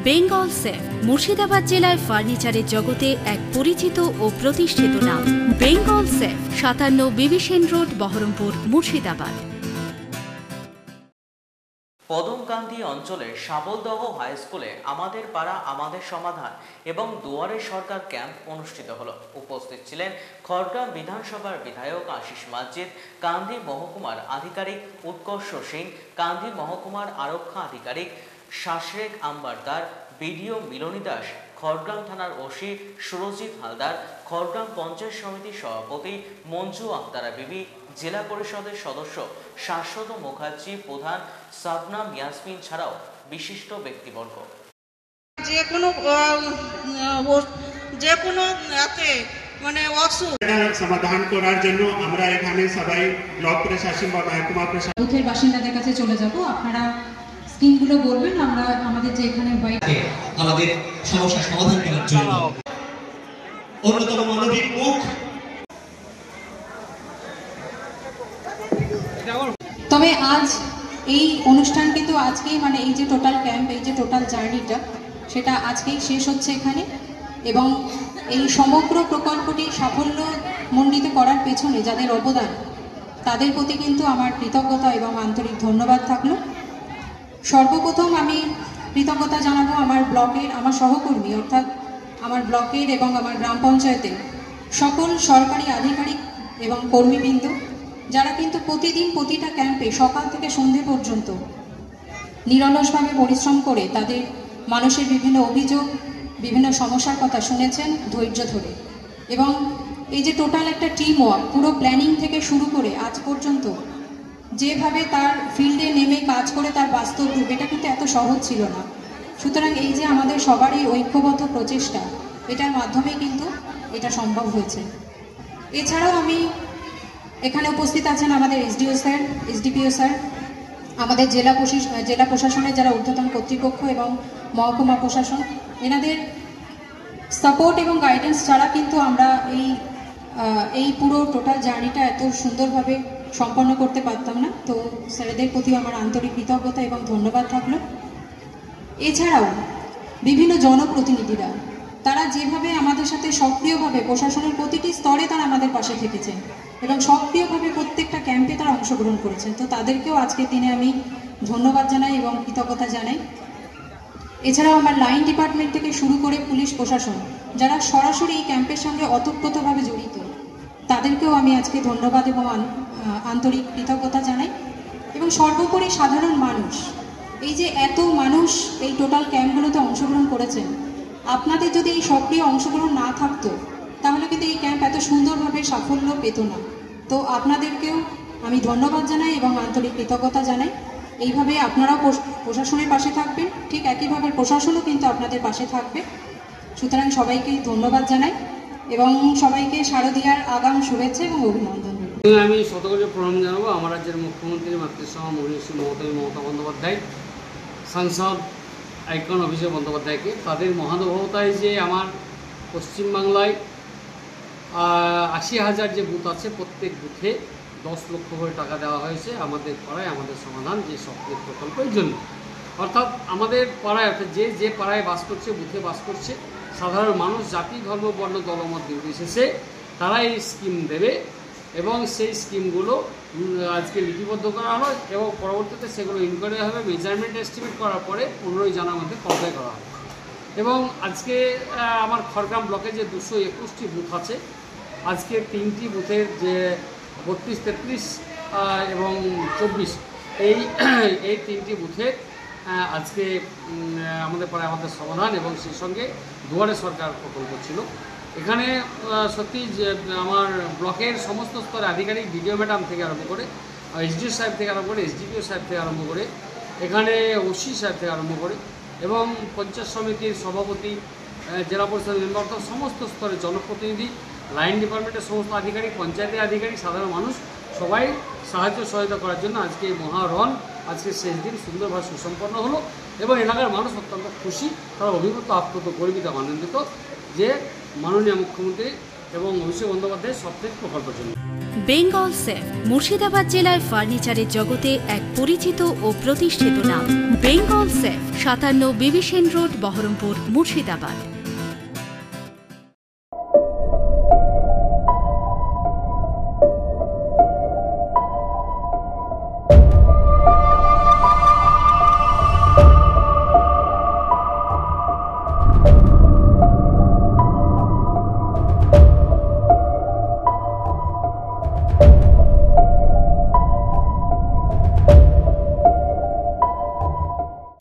Bengal safe Murshidabad জেলায় ফার্নিচারের জগতে এক পরিচিত ও প্রতিষ্ঠিত নাম। Bengal safe 57 বিবিসেন road, Berhampore, Murshidabad. পদমকান্দি অঞ্চলের শাবলদহ হাই স্কুলে আমাদের পাড়া আমাদের সমাধান এবং দুয়ারে সরকার ক্যাম্প অনুষ্ঠিত হলো। উপস্থিত ছিলেন খড়গ্রাম বিধানসভার বিধায়ক আশিস মাজিদ, কান্দি মহকুমার আধিকারিক উৎকর্ষ সিং, কান্দি মহকুমার আরক্ষা আধিকারিক শাসরেক আম্বারদার, বিডিও মিলনী দাস, খড়গ্রাম থানার ওসি সুরজিৎ হালদার, খড়গ্রাম পঞ্চায়েত সমিতির সভাপতি মঞ্জু আক্তারা বিবি, জেলা পরিষদের সদস্য শাশ্বত মুখার্জি, প্রধান সাবনাম ইয়াসমিন ছাড়াও বিশিষ্ট ব্যক্তিবর্গ। যে কোনো সমাধান করার জন্য আমরা এখানে সবাই ব্লক প্রশাসন বা মহকুমা প্রশাসন বুথের বাসিন্দাদের কাছে চলে যাব। আপনারা স্কিমগুলো বলবেন, আমরা আমাদের যে এখানে আমাদের সমস্যা সমাধান করার জন্য অন্যতম মানবিক মুখ। তবে আজ এই অনুষ্ঠান কিন্তু আজকেই এই যে টোটাল ক্যাম্প, এই যে টোটাল জার্নিটা, সেটা আজকেই শেষ হচ্ছে এখানে। এবং এই সমগ্র প্রকল্পটি সাফল্য মণ্ডিত করার পেছনে যাদের অবদান, তাদের প্রতি কিন্তু আমার কৃতজ্ঞতা এবং আন্তরিক ধন্যবাদ থাকলো। সর্বপ্রথম আমি কৃতজ্ঞতা জানাবো আমার ব্লকের, আমার সহকর্মী, অর্থাৎ আমার ব্লকের এবং আমার গ্রাম পঞ্চায়েতের সকল সরকারি আধিকারিক এবং কর্মীবৃন্দ, যারা কিন্তু প্রতিদিন প্রতিটা ক্যাম্পে সকাল থেকে সন্ধে পর্যন্ত নিরলসভাবে পরিশ্রম করে তাদের মানুষের বিভিন্ন অভিযোগ, বিভিন্ন সমস্যার কথা শুনেছেন ধৈর্য ধরে। এবং এই যে টোটাল একটা টিম ওয়ার্ক, পুরো প্ল্যানিং থেকে শুরু করে আজ পর্যন্ত যেভাবে তার ফিল্ডে নেমে কাজ করে তার বাস্তব রূপ, এটা কিন্তু এত সহজ ছিল না। সুতরাং এই যে আমাদের সবারই ঐক্যবদ্ধ প্রচেষ্টা, এটার মাধ্যমে কিন্তু এটা সম্ভব হয়েছে। এছাড়াও আমি এখানে উপস্থিত আছেন আমাদের এসডিও স্যার, এসডিপিও স্যার, আমাদের জেলা প্রশাসনের যারা ঊর্ধ্বতন কর্তৃপক্ষ এবং মহকুমা প্রশাসন, এনাদের সাপোর্ট এবং গাইডেন্স ছাড়া কিন্তু আমরা এই পুরো টোটাল জার্নিটা এত সুন্দরভাবে সম্পন্ন করতে পারতাম না। তো স্যারেদের প্রতি আমার আন্তরিক কৃতজ্ঞতা এবং ধন্যবাদ থাকলো। এছাড়াও বিভিন্ন জনপ্রতিনিধিরা, তারা যেভাবে আমাদের সাথে সক্রিয়ভাবে প্রশাসনের প্রতিটি স্তরে তারা আমাদের পাশে থেকেছেন এবং সক্রিয়ভাবে প্রত্যেকটা ক্যাম্পে তারা অংশগ্রহণ করেছেন, তো তাদেরকেও আজকের দিনে আমি ধন্যবাদ জানাই এবং কৃতজ্ঞতা জানাই। এছাড়াও আমার লাইন ডিপার্টমেন্ট থেকে শুরু করে পুলিশ প্রশাসন, যারা সরাসরি এই ক্যাম্পের সঙ্গে ওতপ্রোতভাবে জড়িত, তাদেরকেও আমি আজকে ধন্যবাদ এবং আন্তরিক কৃতজ্ঞতা জানাই। এবং সর্বোপরি সাধারণ মানুষ, এই যে এত মানুষ এই টোটাল ক্যাম্পগুলোতে অংশগ্রহণ করেছেন, আপনাদের যদি এই সক্রিয় অংশগ্রহণ না থাকতো তাহলে কিন্তু এই ক্যাম্প এত সুন্দরভাবে সাফল্য পেত না। তো আপনাদেরকেও আমি ধন্যবাদ জানাই এবং আন্তরিক কৃতজ্ঞতা জানাই। এইভাবে আপনারাও প্রশাসনের পাশে থাকবেন, ঠিক একইভাবে প্রশাসনও কিন্তু আপনাদের পাশে থাকবে। সুতরাং সবাইকে ধন্যবাদ জানাই এবং সবাইকে শারদীয়ার আগাম শুভেচ্ছা এবং অভিনন্দন। আমি শতকোটি প্রণাম জানাবো আমার রাজ্যের মুখ্যমন্ত্রী মাতৃসভা মনীষী মমতা বন্দ্যোপাধ্যায়, সাংসদ আইকন অভিষেক বন্দ্যোপাধ্যায়কে। তাদের মহানুভবতায় যে আমার পশ্চিমবাংলায় 80,000 যে বুথ আছে, প্রত্যেক বুথে 10 লক্ষ করে টাকা দেওয়া হয়েছে আমাদের পাড়ায় আমাদের সমাধান যে সক্রিয় প্রকল্পের জন্য। অর্থাৎ আমাদের পাড়ায়, অর্থাৎ যে পাড়ায় বাস করছে, বুথে বাস করছে সাধারণ মানুষ, জাতি ধর্ম বর্ণ দলমত নির্বিশেষে তারা এই স্কিম দেবে এবং সেই স্কিমগুলো আজকে লিপিবদ্ধ করা হলো এবং পরবর্তীতে সেগুলো ইনকোয়ারি হবে, মেজারমেন্ট এস্টিমেট করার পরে 15 জানার মধ্যে কমপ্লাই করা হবে। এবং আজকে আমার খড়গ্রাম ব্লকে যে 221টি বুথ আছে, আজকে 3টি বুথের যে 32, 33 এবং 24, এই 3টি বুথের আজকে আমাদের পাড়ায় আমাদের সমাধান এবং সেই সঙ্গে দুয়ারে সরকার প্রকল্প ছিল। এখানে সত্যি যে আমার ব্লকের সমস্ত স্তরে আধিকারিক, বিডিও ম্যাডাম থেকে আরম্ভ করে, এসডিও সাহেব থেকে আরম্ভ করে, এসডিপিও সাহেব থেকে আরম্ভ করে, এখানে ওসি সাহেব থেকে আরম্ভ করে এবং পঞ্চায়েত সমিতির সভাপতি, জেলা পরিষদ মেম্বার, সমস্ত স্তরের জনপ্রতিনিধি, লাইন ডিপার্টমেন্টের সমস্ত আধিকারিক, পঞ্চায়েতের আধিকারিক, সাধারণ মানুষ সবাই সাহায্য সহায়তা করার জন্য আজকে মহারণ, আজকে শেষ দিন সুন্দরভাবে সুসম্পন্ন হলো এবং এলাকার মানুষ অত্যন্ত খুশি, তারা অভিভূত, আপ্লুত, গর্বিত, আনন্দিত যে মাননীয় মুখ্যমন্ত্রী এবং অভিষেক বন্দ্যোপাধ্যায়ের সবথেকে প্রকল্পের জন্য। বেঙ্গল সেফ মুর্শিদাবাদ জেলায় ফার্নিচারের জগতে এক পরিচিত ও প্রতিষ্ঠিত নাম। Bengal safe 57 Bibhishan road, Berhampore, Murshidabad.